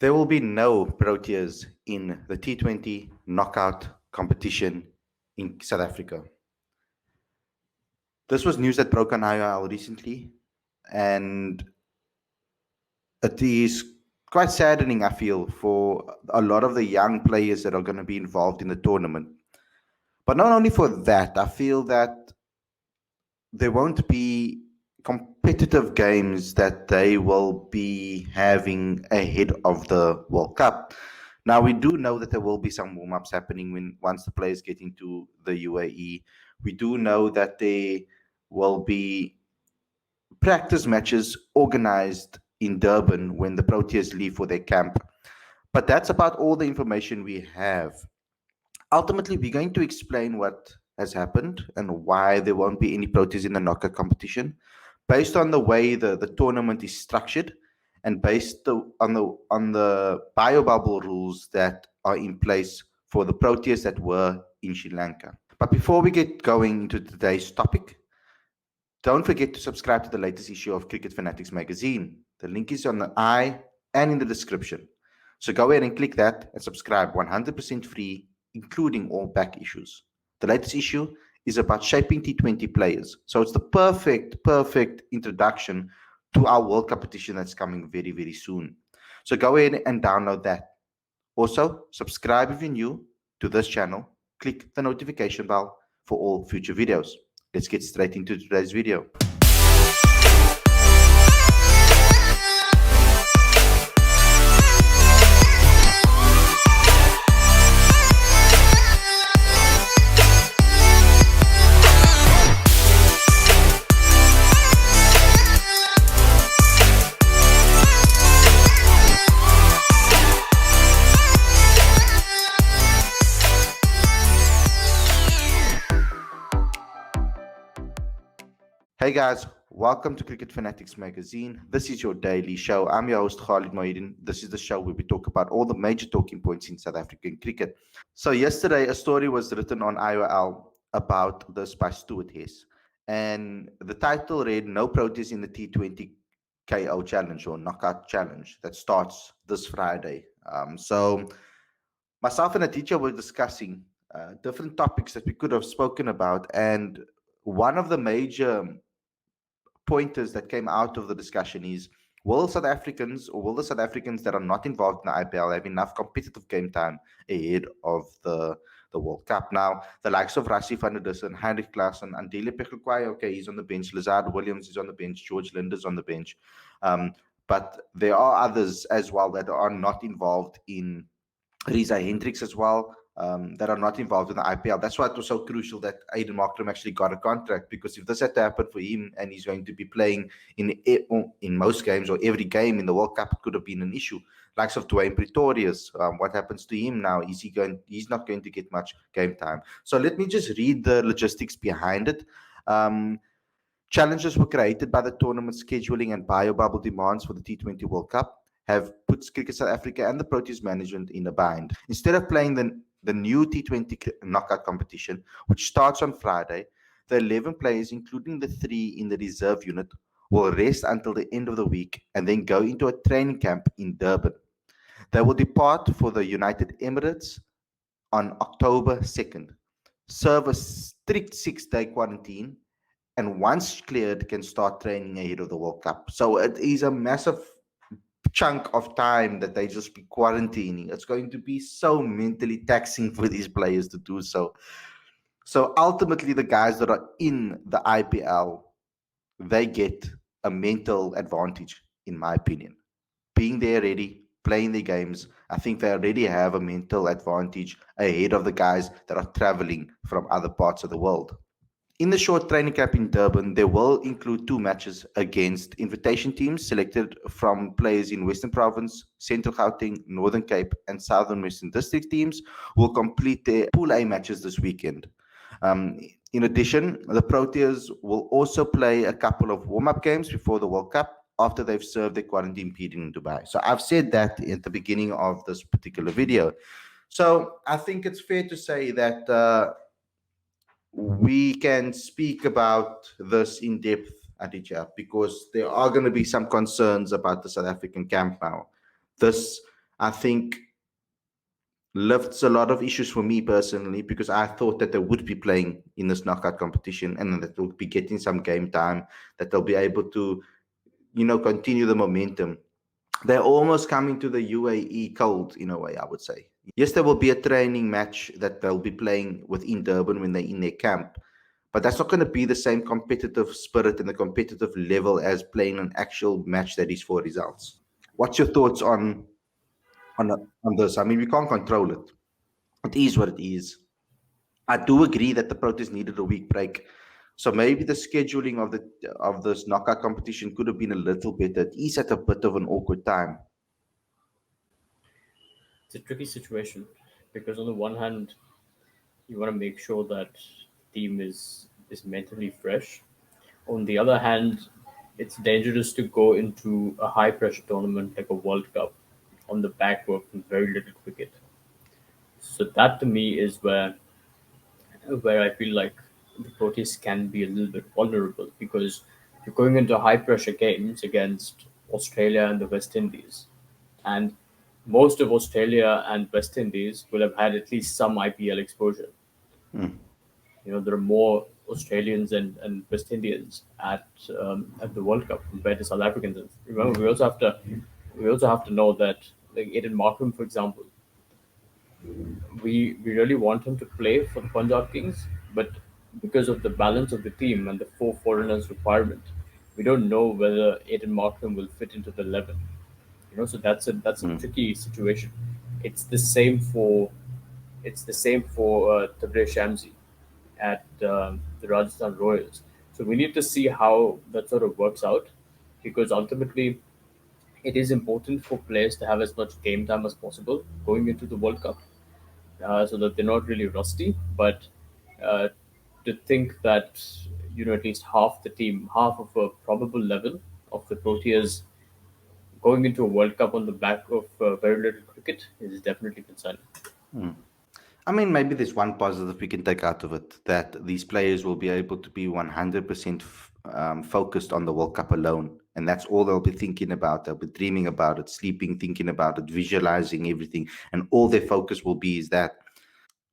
There will be no Proteas in the T20 knockout competition in South Africa. This was news that broke on IOL recently, and it is quite saddening, I feel, for a lot of the young players that are going to be involved in the tournament. But not only for that, I feel that there won't be competitive games that they will be having ahead of the World Cup. Now, we do know that there will be some warm-ups happening once the players get into the UAE. We do know that there will be practice matches organized in Durban when the Proteas leave for their camp. But that's about all the information we have. Ultimately, we're going to explain what has happened and why there won't be any Proteas in the knockout competition, based on the way the tournament is structured, and based on the biobubble rules that are in place for the Proteas that were in Sri Lanka. But before we get going into today's topic, don't forget to subscribe to the latest issue of Cricket Fanatics magazine. The link is on the eye and in the description. So go ahead and click that and subscribe, 100% free, including all back issues. The latest issue is about shaping T20 players. So it's the perfect introduction to our World Cup competition that's coming very, very soon. So go ahead and download that. Also, subscribe if you're new to this channel. Click the notification bell for all future videos. Let's get straight into today's video. Hey guys, welcome to Cricket Fanatics magazine. This is your daily show. I'm your host Khalid Mohidin. This is the show where we talk about all the major talking points in South African cricket. So yesterday a story was written on IOL about this by Stuart Hess, and the title read "No Proteas in the T20 KO Challenge" or Knockout Challenge that starts this Friday. So myself and a teacher were discussing different topics that we could have spoken about, and one of the major pointers that came out of the discussion is, will South Africans, or will the South Africans that are not involved in the IPL have enough competitive game time ahead of the World Cup? Now, the likes of Rassie van der Dussen, Heinrich Klaassen, Andile Pegelkwai, okay, he's on the bench. Lazard Williams is on the bench. George Linder's on the bench. But there are others as well that are not involved in Riza Hendricks as well, that are not involved in the IPL. That's why it was so crucial that Aiden Markram actually got a contract, because if this had to happen for him and he's going to be playing in most games or every game in the World Cup, it could have been an issue. Likes of Dwayne Pretorius, what happens to him now? He's not going to get much game time. So let me just read the logistics behind it. Challenges were created by the tournament scheduling and biobubble demands for the T20 World Cup have put Cricket South Africa and the Proteas management in a bind. Instead of playing the new T20 knockout competition, which starts on Friday, the 11 players, including the 3 in the reserve unit, will rest until the end of the week and then go into a training camp in Durban. They will depart for the United Emirates on October 2nd, serve a strict 6-day quarantine, and once cleared, can start training ahead of the World Cup. So it is a massive chunk of time that they just be quarantining. It's going to be so mentally taxing for these players to do so. So ultimately, the guys that are in the IPL, they get a mental advantage, in my opinion. Being there ready, playing the games, I think they already have a mental advantage ahead of the guys that are traveling from other parts of the world. In the short training camp in Durban, they will include 2 matches against invitation teams selected from players in Western Province, Central Gauteng, Northern Cape, and Southern Western District teams will complete their Pool A matches this weekend. In addition, the Proteas will also play a couple of warm-up games before the World Cup after they've served their quarantine period in Dubai. So I've said that at the beginning of this particular video. So I think it's fair to say that we can speak about this in depth, Aditya, because there are going to be some concerns about the South African camp now. This I think lifts a lot of issues for me personally because I thought that they would be playing in this knockout competition and that they'll be getting some game time, that they'll be able to, continue the momentum. They're almost coming to the UAE cold in a way, I would say. Yes, there will be a training match that they'll be playing within Durban when they're in their camp, but that's not going to be the same competitive spirit and the competitive level as playing an actual match that is for results. What's your thoughts on this? I mean, we can't control it. It is what it is. I do agree that the Proteas needed a week break. So maybe the scheduling of this knockout competition could have been a little better. It is at a bit of an awkward time. It's a tricky situation because on the one hand, you want to make sure that the team is mentally fresh. On the other hand, it's dangerous to go into a high pressure tournament like a World Cup on the back foot with very little cricket. So that to me is where I feel like the Proteas can be a little bit vulnerable because you're going into high pressure games against Australia and the West Indies. And most of Australia and West Indies will have had at least some IPL exposure. Mm, There are more Australians and West Indians at the World Cup compared to South Africans. And remember, we also have to know that like Aiden Markham, for example, we really want him to play for the Punjab Kings, but because of the balance of the team and the four foreigners requirement, we don't know whether Aiden Markham will fit into the 11. So that's a mm, tricky situation. It's the same for Tabrez Shamsi at the Rajasthan Royals. So we need to see how that sort of works out, because ultimately it is important for players to have as much game time as possible going into the World Cup, so that they're not really rusty. But uh, to think that at least half the team, half of a probable level of the Proteas going into a World Cup on the back of very little cricket is definitely concerning. mm. I mean, maybe there's one positive we can take out of it, that these players will be able to be 100% focused on the World Cup alone. And that's all they'll be thinking about. They'll be dreaming about it, sleeping, thinking about it, visualizing everything. And all their focus will be is that.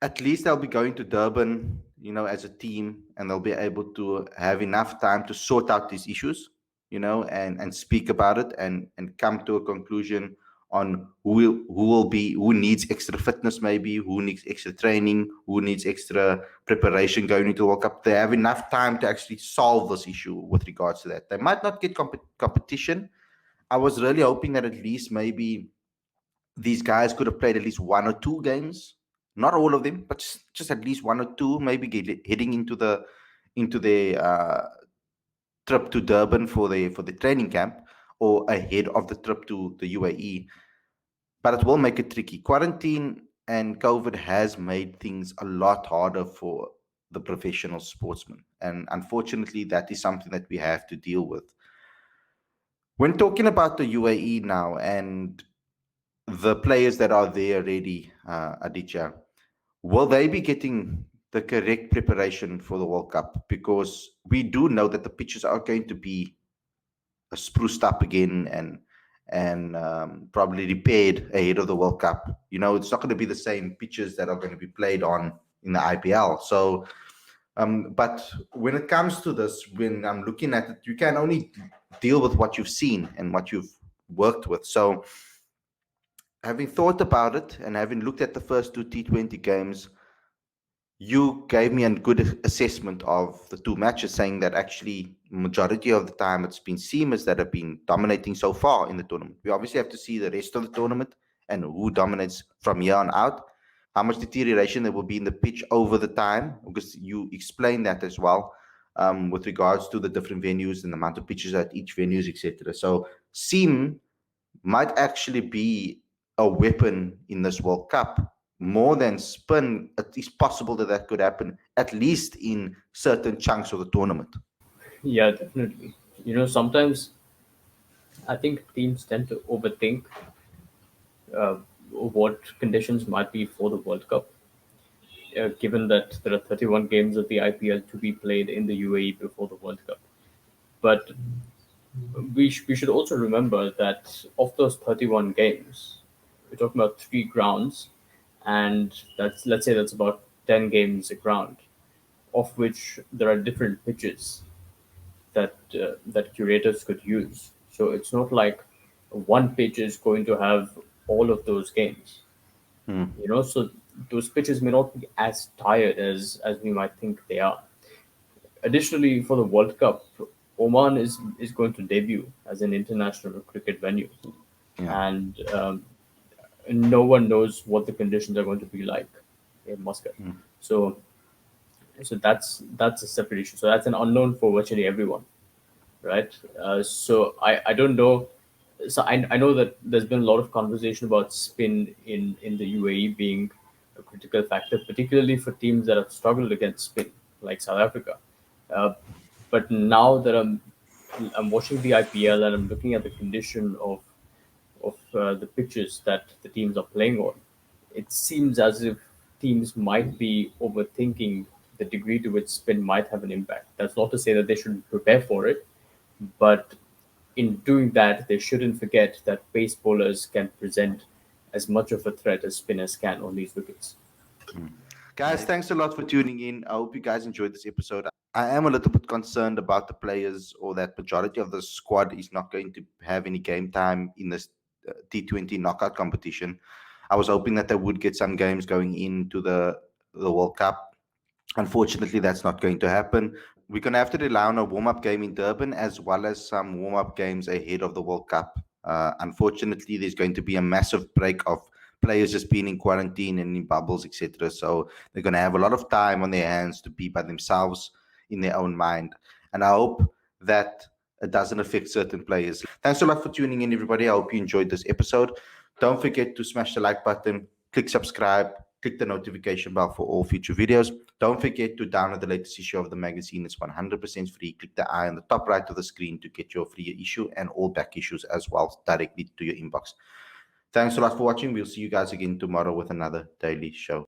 At least they'll be going to Durban, as a team, and they'll be able to have enough time to sort out these issues, and speak about it and come to a conclusion on who needs extra fitness, maybe who needs extra training, who needs extra preparation going into the World Cup. They have enough time to actually solve this issue with regards to that. They might not get competition. I was really hoping that at least maybe these guys could have played at least one or two games, not all of them, but just at least one or two, maybe heading into the trip to Durban for the training camp, or ahead of the trip to the UAE. But it will make it tricky. Quarantine and COVID has made things a lot harder for the professional sportsmen, and unfortunately, that is something that we have to deal with. When talking about the UAE now and the players that are there already, Aditya, will they be getting the correct preparation for the World Cup? Because we do know that the pitches are going to be spruced up again and probably repaired ahead of the World Cup. It's not going to be the same pitches that are going to be played on in the IPL. So, but when it comes to this, when I'm looking at it, you can only deal with what you've seen and what you've worked with. So, having thought about it and having looked at the first two T20 games, you gave me a good assessment of the two matches, saying that actually majority of the time it's been Seamers that have been dominating so far in the tournament. We obviously have to see the rest of the tournament and who dominates from here on out, how much deterioration there will be in the pitch over the time, because you explained that as well, with regards to the different venues and the amount of pitches at each venues, etc. So Seam might actually be a weapon in this World Cup. More than spin, it is possible that that could happen, at least in certain chunks of the tournament. Yeah, definitely. Sometimes I think teams tend to overthink uh, what conditions might be for the World Cup, given that there are 31 games of the IPL to be played in the UAE before the World Cup. But we should also remember that of those 31 games, you're talking about three grounds, and that's, let's say that's about 10 games a ground, of which there are different pitches that curators could use. So it's not like one pitch is going to have all of those games. Mm. So those pitches may not be as tired as we might think they are. Additionally, for the World Cup, Oman is going to debut as an international cricket venue, Yeah. and no one knows what the conditions are going to be like in Muscat. Mm. So that's a separate issue. So that's an unknown for virtually everyone, right? So I don't know. So I know that there's been a lot of conversation about spin in the UAE being a critical factor, particularly for teams that have struggled against spin, like South Africa. Uh, but now that I'm watching the IPL and I'm looking at the condition of the pitches that the teams are playing on, it seems as if teams might be overthinking the degree to which spin might have an impact. That's not to say that they shouldn't prepare for it, but in doing that, they shouldn't forget that pace bowlers can present as much of a threat as spinners can on these wickets. Guys, Right? thanks a lot for tuning in. I hope you guys enjoyed this episode. I am a little bit concerned about the players, or that majority of the squad is not going to have any game time in this T20 knockout competition. I was hoping that they would get some games going into the World Cup. Unfortunately, that's not going to happen. We're going to have to rely on a warm up game in Durban, as well as some warm up games ahead of the World Cup. Unfortunately, there's going to be a massive break of players just being in quarantine and in bubbles, etc. So they're going to have a lot of time on their hands to be by themselves in their own mind. And I hope that it doesn't affect certain players. Thanks a lot for tuning in, everybody. I hope you enjoyed this episode. Don't forget to smash the like button, click subscribe, click the notification bell for all future videos. Don't forget to download the latest issue of the magazine. It's 100% free. Click the eye on the top right of the screen to get your free issue and all back issues as well directly to your inbox. Thanks a lot for watching. We'll see you guys again tomorrow with another daily show.